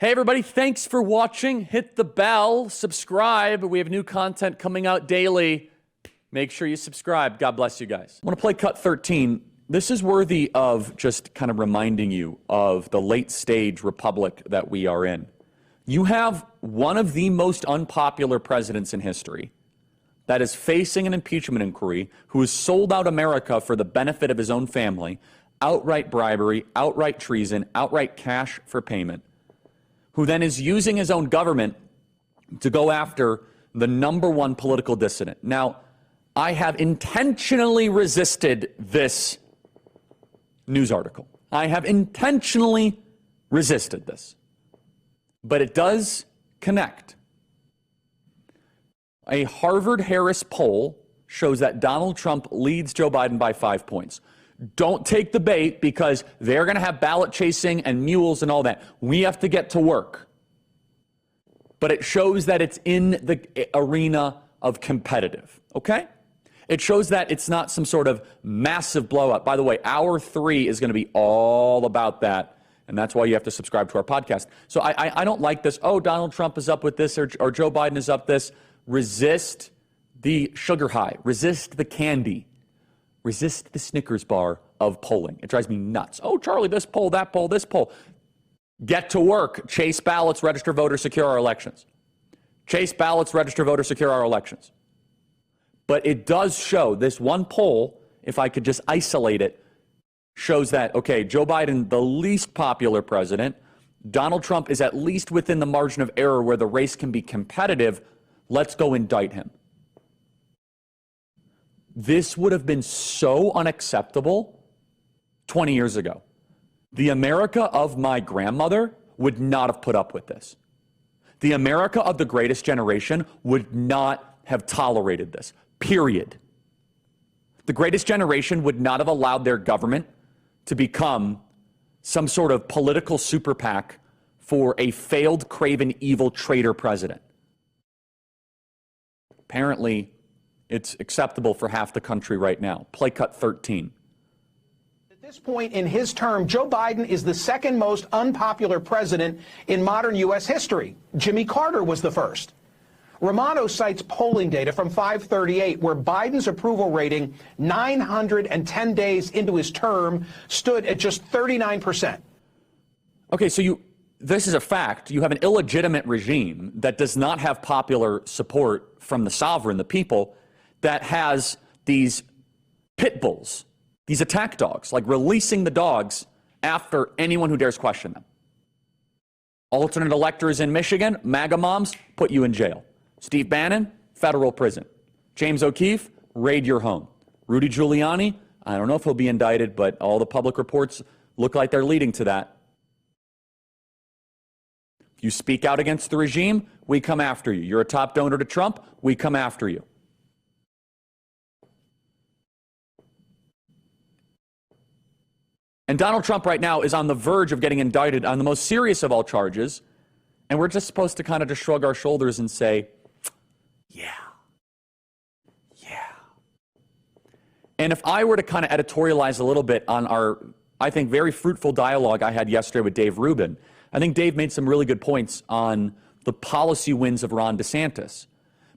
Hey everybody, thanks for watching. Hit the bell, subscribe. We have new content coming out daily. Make sure you subscribe. God bless you guys. I want to play cut 13. This is worthy of just kind of reminding you of the late stage republic that we are in. You have one of the most unpopular presidents in history that is facing an impeachment inquiry, who has sold out America for the benefit of his own family, outright bribery, outright treason, outright cash for payment, who then is using his own government to go after the #1 political dissident. Now, I have intentionally resisted this news article. I have intentionally resisted this. But it does connect. A Harvard-Harris poll shows that Donald Trump leads Joe Biden by 5 points. Don't take the bait, because they're going to have ballot chasing and mules and all that. We have to get to work. But it shows that it's in the arena of competitive, okay? It shows that it's not some sort of massive blowout. By the way, hour 3 is going to be all about that, and that's why you have to subscribe to our podcast. So I don't like this, oh, Donald Trump is up with this, or Joe Biden is up this. Resist the sugar high. Resist the candy. Resist the Snickers bar of polling. It drives me nuts. Oh, Charlie, this poll, that poll, this poll. Get to work. Chase ballots, register voters, secure our elections. Chase ballots, register voters, secure our elections. But it does show, this one poll, if I could just isolate it, shows that, okay, Joe Biden, the least popular president, Donald Trump is at least within the margin of error where the race can be competitive. Let's go indict him. This would have been so unacceptable 20 years ago. The America of my grandmother would not have put up with this. The America of the greatest generation would not have tolerated this, period. The greatest generation would not have allowed their government to become some sort of political super PAC for a failed, craven, evil traitor president. Apparently, it's acceptable for half the country right now. Play cut 13. At this point in his term, Joe Biden is the second most unpopular president in modern U.S. history. Jimmy Carter was the first. Romano cites polling data from 538, where Biden's approval rating 910 days into his term stood at just 39%. Okay, so this is a fact. You have an illegitimate regime that does not have popular support from the sovereign, the people, that has these pit bulls, these attack dogs, like releasing the dogs after anyone who dares question them. Alternate electors in Michigan, MAGA moms, put you in jail. Steve Bannon, federal prison. James O'Keefe, raid your home. Rudy Giuliani, I don't know if he'll be indicted, but all the public reports look like they're leading to that. If you speak out against the regime, we come after you. You're a top donor to Trump, we come after you. And Donald Trump right now is on the verge of getting indicted on the most serious of all charges, and we're just supposed to kind of just shrug our shoulders and say, yeah. And if I were to kind of editorialize a little bit on our, I think, very fruitful dialogue I had yesterday with Dave Rubin, I think Dave made some really good points on the policy wins of Ron DeSantis.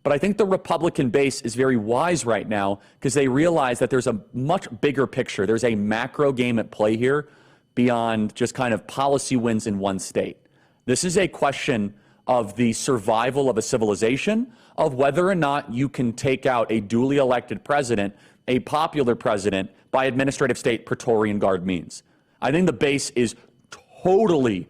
But I think the Republican base is very wise right now, because they realize that there's a much bigger picture. There's a macro game at play here beyond just kind of policy wins in one state. This is a question of the survival of a civilization, of whether or not you can take out a duly elected president, a popular president, by administrative state Praetorian Guard means. I think the base is totally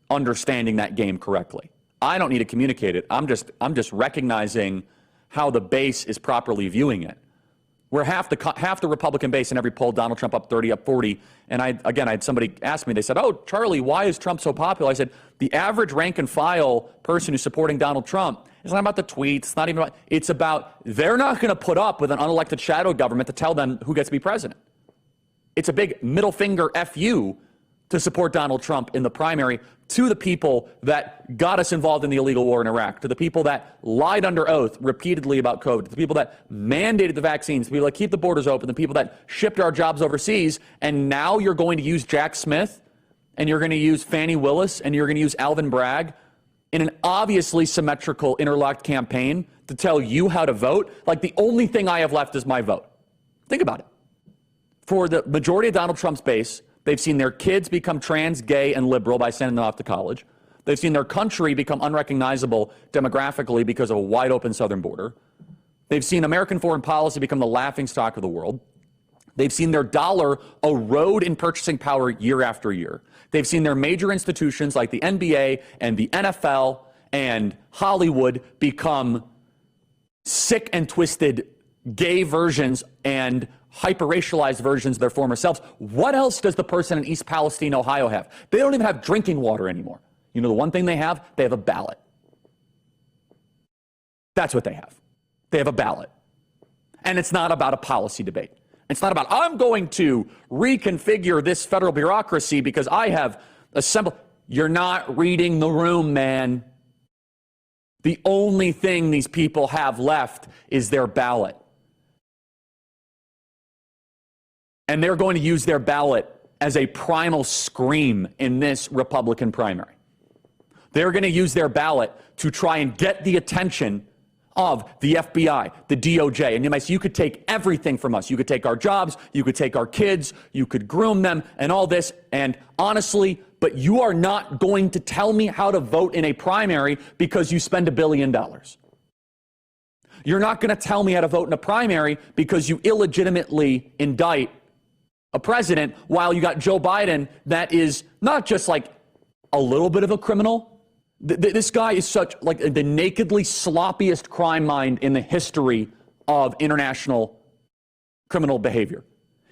understanding that game correctly. I don't need to communicate it. I'm just recognizing how the base is properly viewing it. We're half the Republican base in every poll, Donald Trump up 30, up 40. And I had somebody ask me, they said, oh, Charlie, why is Trump so popular? I said, the average rank and file person who's supporting Donald Trump, it's not about the tweets, it's not even about, it's about, they're not going to put up with an unelected shadow government to tell them who gets to be president. It's a big middle finger F you to support Donald Trump in the primary, to the people that got us involved in the illegal war in Iraq, to the people that lied under oath repeatedly about COVID, to the people that mandated the vaccines, to the people that keep the borders open, the people that shipped our jobs overseas, and now you're going to use Jack Smith and you're going to use Fannie Willis, and you're going to use Alvin Bragg in an obviously symmetrical interlocked campaign to tell you how to vote, like the only thing I have left is my vote. Think about it. For the majority of Donald Trump's base, they've seen their kids become trans, gay, and liberal by sending them off to college. They've seen their country become unrecognizable demographically because of a wide open southern border. They've seen American foreign policy become the laughingstock of the world. They've seen their dollar erode in purchasing power year after year. They've seen their major institutions like the NBA and the NFL and Hollywood become sick and twisted gay versions and hyper-racialized versions of their former selves. What else does the person in East Palestine, Ohio have? They don't even have drinking water anymore. You know the one thing they have? They have a ballot. That's what they have. They have a ballot. And it's not about a policy debate. It's not about, I'm going to reconfigure this federal bureaucracy because I have assembled. You're not reading the room, man. The only thing these people have left is their ballot. And they're going to use their ballot as a primal scream in this Republican primary. They're going to use their ballot to try and get the attention of the FBI, the DOJ. And you might say, you could take everything from us. You could take our jobs, you could take our kids, you could groom them and all this. And honestly, but you are not going to tell me how to vote in a primary because you spend $1 billion. You're not going to tell me how to vote in a primary because you illegitimately indict a president while you got Joe Biden that is not just like a little bit of a criminal. This guy is such like the nakedly sloppiest crime mind in the history of international criminal behavior.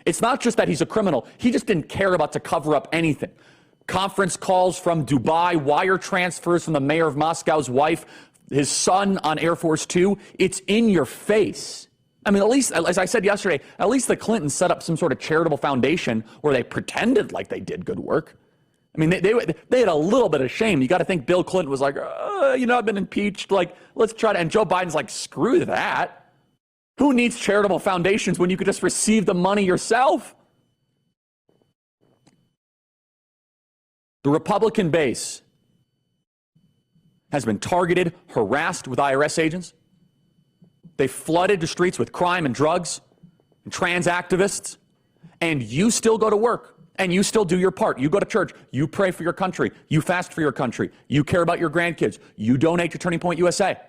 It's not just that he's a criminal. He just didn't care about to cover up anything. Conference calls from Dubai, wire transfers from the mayor of Moscow's wife, his son on Air Force Two. It's in your face. I mean, at least, as I said yesterday, at least the Clintons set up some sort of charitable foundation where they pretended like they did good work. I mean, they had a little bit of shame. You got to think Bill Clinton was like, I've been impeached. Like, let's try to. And Joe Biden's like, screw that. Who needs charitable foundations when you could just receive the money yourself? The Republican base has been targeted, harassed with IRS agents. They flooded the streets with crime and drugs and trans activists. And you still go to work. And you still do your part. You go to church. You pray for your country. You fast for your country. You care about your grandkids. You donate to Turning Point USA.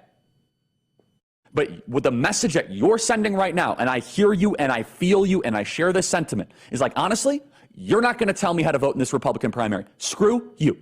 But with the message that you're sending right now, and I hear you and I feel you and I share this sentiment, is like, honestly, you're not going to tell me how to vote in this Republican primary. Screw you.